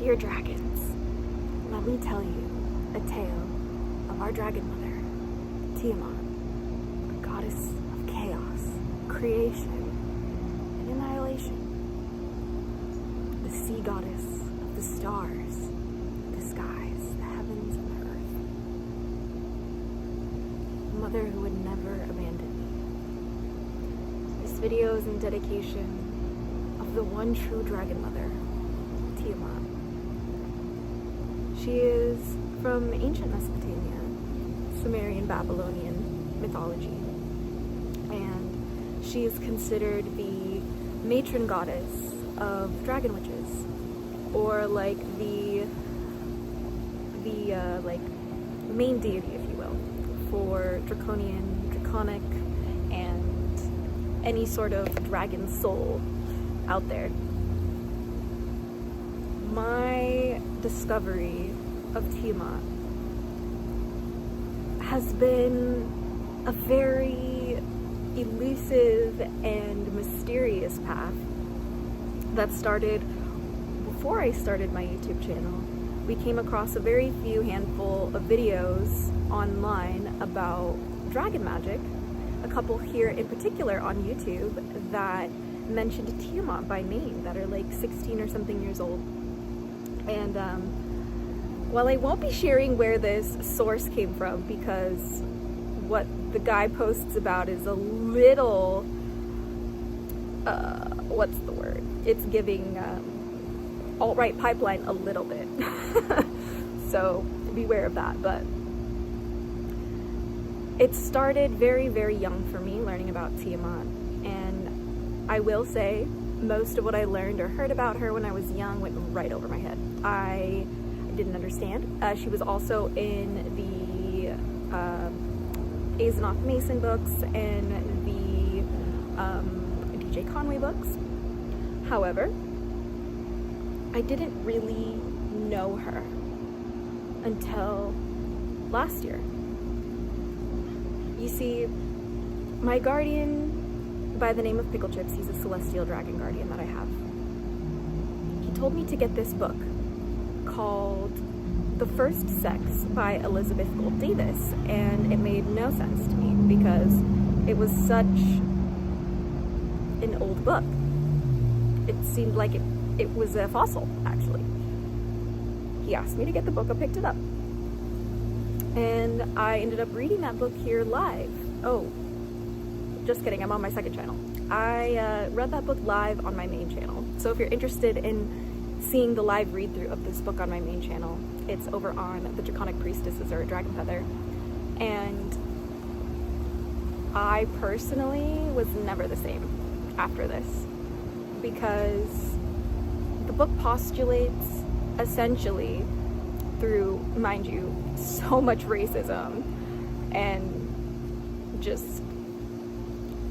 Dear dragons, let me tell you a tale of our dragon mother, Tiamat, goddess of chaos, creation, and annihilation. The sea goddess of the stars, the skies, the heavens, and the earth. A mother who would never abandon me. This video is in dedication of the one true dragon mother, Tiamat. She is from ancient Mesopotamia, Sumerian Babylonian mythology, and she is considered the matron goddess of dragon witches, or like the main deity, if you will, for draconic, and any sort of dragon soul out there. My discovery of Tiamat has been a very elusive and mysterious path that started before I started my YouTube channel. We came across a very few handful of videos online about dragon magic, a couple here in particular on YouTube that mentioned Tiamat by name, that are like 16 or something years old. And while I won't be sharing where this source came from, because what the guy posts about is a little, what's the word? It's giving alt-right pipeline a little bit. So beware of that. But it started very, very young for me, learning about Tiamat. And I will say, most of what I learned or heard about her when I was young went right over my head. I didn't understand. She was also in the Azonoth Mason books and the DJ Conway books. However, I didn't really know her until last year. You see, my guardian by the name of Pickle Chips, he's a celestial dragon guardian that I have. He told me to get this book called The First Sex by Elizabeth Gould Davis, and it made no sense to me because it was such an old book. It seemed like it was a fossil, actually. He asked me to get the book, I picked it up. And I ended up reading that book here live. Oh, just kidding, I'm on my second channel. I read that book live on my main channel. So if you're interested in seeing the live read-through of this book on my main channel, it's over on the Draconic Priestesses or Dragon Feather. And I personally was never the same after this, because the book postulates essentially through, mind you, so much racism and just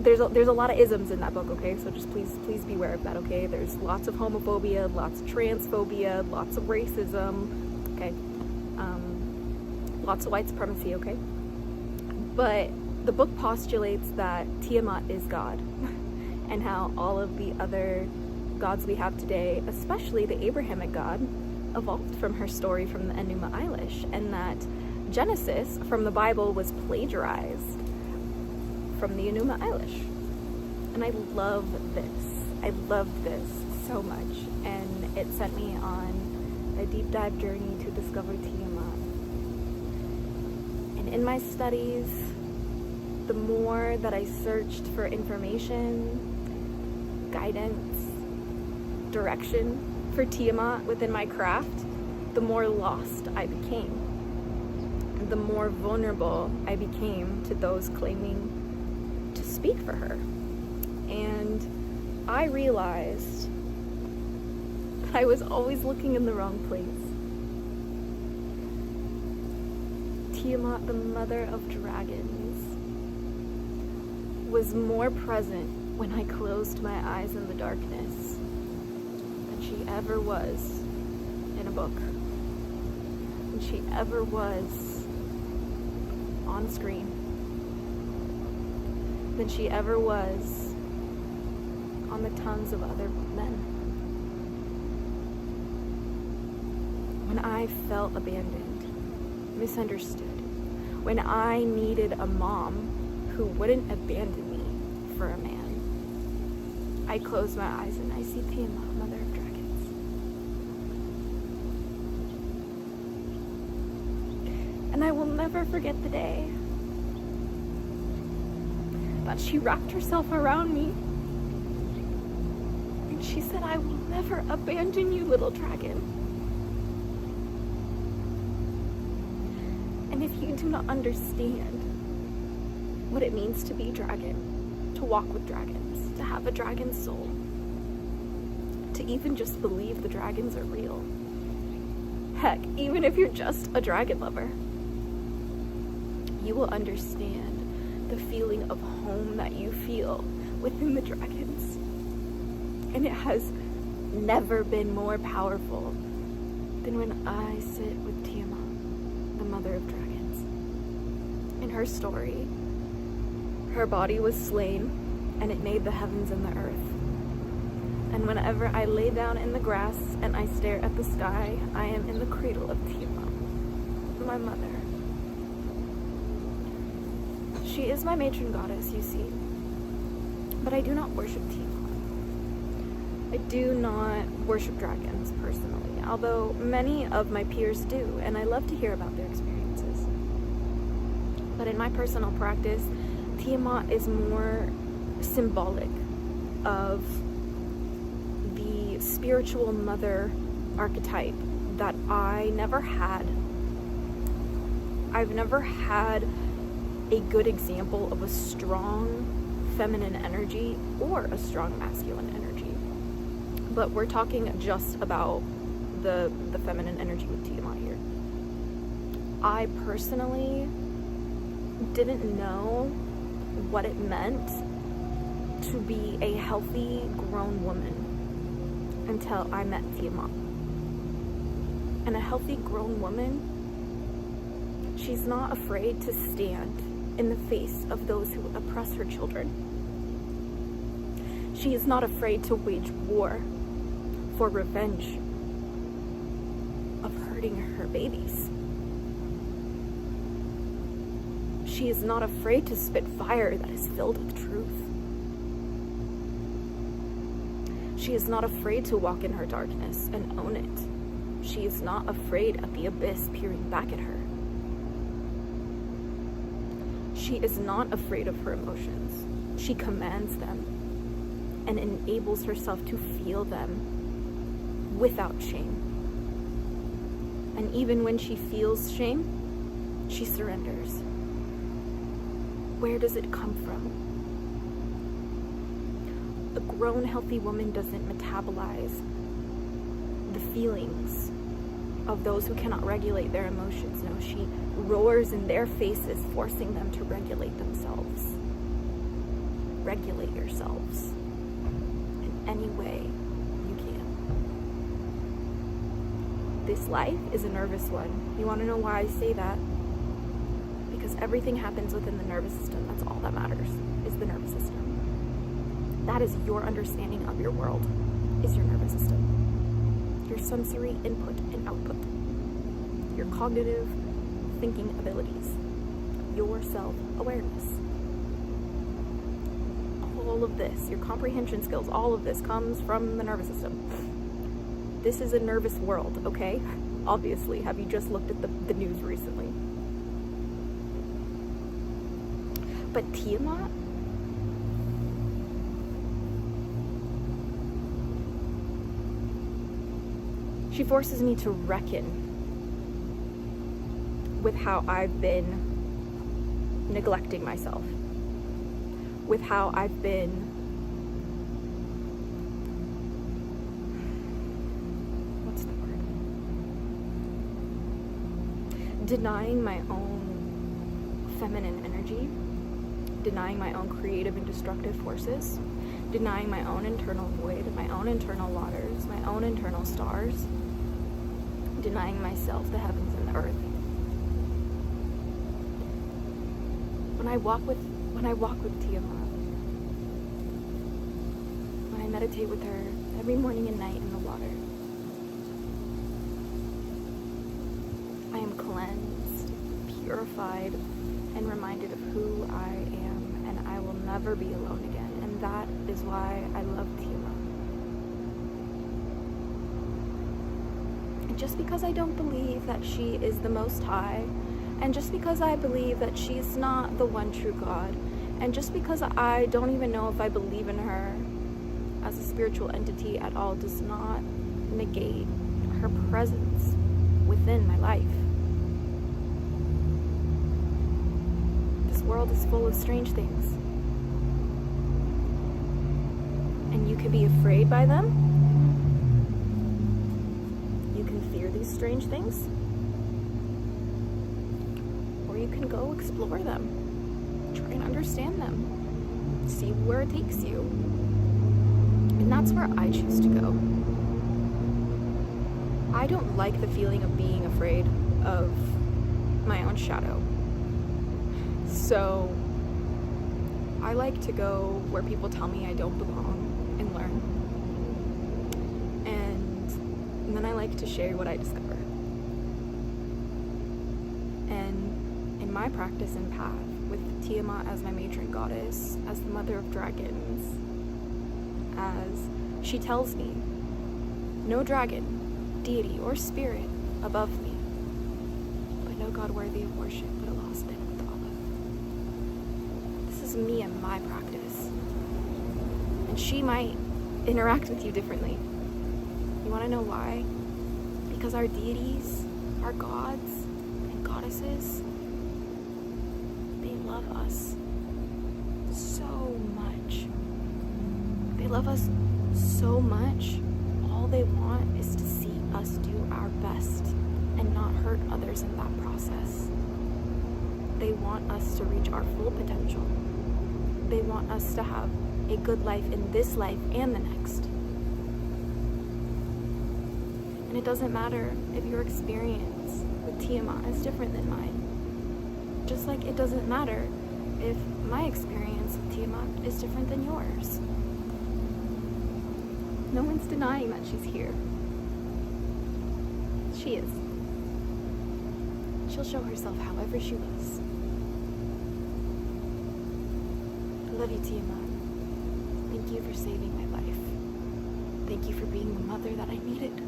there's a lot of isms in that book, okay? So just please beware of that, okay? There's lots of homophobia, lots of transphobia, lots of racism, okay? Lots of white supremacy, okay? But the book postulates that Tiamat is God, and how all of the other gods we have today, especially the Abrahamic God, evolved from her story from the enuma elish, and that Genesis from the Bible was plagiarized from the enuma elish. And I love this. I love this so much, and it sent me on a deep dive journey to discover Tiamat. And in my studies, the more that I searched for information, guidance, direction for Tiamat within my craft, the more lost I became. The more vulnerable I became to those claiming to speak for her. And I realized that I was always looking in the wrong place. Tiamat, the mother of dragons, was more present when I closed my eyes in the darkness than she ever was in a book, than she ever was on screen, than she ever was on the tongues of other men. when I felt abandoned, misunderstood, when I needed a mom who wouldn't abandon me for a man, I close my eyes and I see Tiamat, Mother of Dragons. And I will never forget the day that she wrapped herself around me and she said, I will never abandon you, little dragon. And if you do not understand what it means to be dragon, to walk with dragons, to have a dragon soul, to even just believe the dragons are real, heck, even if you're just a dragon lover, you will understand the feeling of home that you feel within the dragons. And it has never been more powerful than when I sit with Tiamat, the Mother of Dragons. In her story, her body was slain and it made the heavens and the earth. And whenever I lay down in the grass and I stare at the sky, I am in the cradle of Tiamat, my mother. She is my matron goddess, you see, but I do not worship Tiamat. I do not worship dragons personally, although many of my peers do, and I love to hear about their experiences. But in my personal practice, Tiamat is more symbolic of the spiritual mother archetype that I never had. I've never had a good example of a strong feminine energy or a strong masculine energy. But we're talking just about the feminine energy with Tiamat here. I personally didn't know what it meant to be a healthy grown woman until I met Tiamat. And a healthy grown woman, she's not afraid to stand in the face of those who oppress her children. She is not afraid to wage war for revenge of hurting her babies. She is not afraid to spit fire that is filled with truth. She is not afraid to walk in her darkness and own it. She is not afraid of the abyss peering back at her. She is not afraid of her emotions. She commands them and enables herself to feel them without shame. And even when she feels shame, she surrenders. Where does it come from? A grown, healthy woman doesn't metabolize the feelings of those who cannot regulate their emotions. No, she roars in their faces, forcing them to regulate themselves. Regulate yourselves in any way you can. This life is a nervous one. You want to know why I say that? Because everything happens within the nervous system. That's all that matters, is the nervous system. That is your understanding of your world, is your nervous system. Your sensory input and output. Your cognitive thinking abilities. Your self-awareness. All of this, your comprehension skills, all of this comes from the nervous system. This is a nervous world, okay? Obviously, have you just looked at the news recently? But Tiamat, she forces me to reckon with how I've been neglecting myself, with how I've been denying my own feminine energy, denying my own creative and destructive forces, denying my own internal void, my own internal waters, my own internal stars, denying myself the heavens and the earth. When I walk with Tiamat, when I meditate with her every morning and night in the water, cleansed, purified, and reminded of who I am, and I will never be alone again. And that is why I love tiamat. And just because I don't believe that she is the Most High, and just because I believe that she's not the one true God, and just because I don't even know if I believe in her as a spiritual entity at all, does not negate her presence within my life. This world is full of strange things, and you can be afraid by them. You can fear these strange things, or you can go explore them, try and understand them, see where it takes you. And that's where I choose to go. I don't like the feeling of being afraid of my own shadow. So I like to go where people tell me I don't belong and learn. And then I like to share what I discover. And in my practice and path, with Tiamat as my matron goddess, as the mother of dragons, as she tells me, no dragon, deity, or spirit above me, but no God worthy of worship but a lost man with olive. This is me and my practice. And she might interact with you differently. You want to know why? Because our deities, our gods and goddesses, they love us so much. They love us so much. All they want is to see us do our best and not hurt others in that process. They want us to reach our full potential. They want us to have a good life in this life and the next. And it doesn't matter if your experience with Tiamat is different than mine. Just like it doesn't matter if my experience with Tiamat is different than yours. No one's denying that she's here. She is. She'll show herself however she wills. I love you, Tiamat. Thank you for saving my life. Thank you for being the mother that I needed.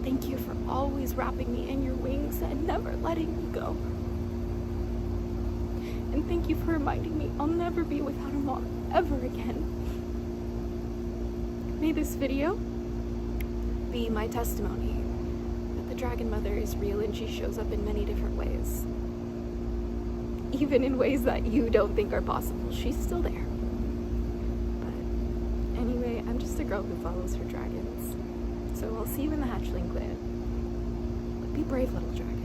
Thank you for always wrapping me in your wings and never letting me go. And thank you for reminding me I'll never be without a mom ever again. May this video be my testimony that the Dragon Mother is real and she shows up in many different ways. Even in ways that you don't think are possible. She's still there. But anyway, I'm just a girl who follows her dragons. So I'll see you in the hatchling clan. But be brave, little dragon.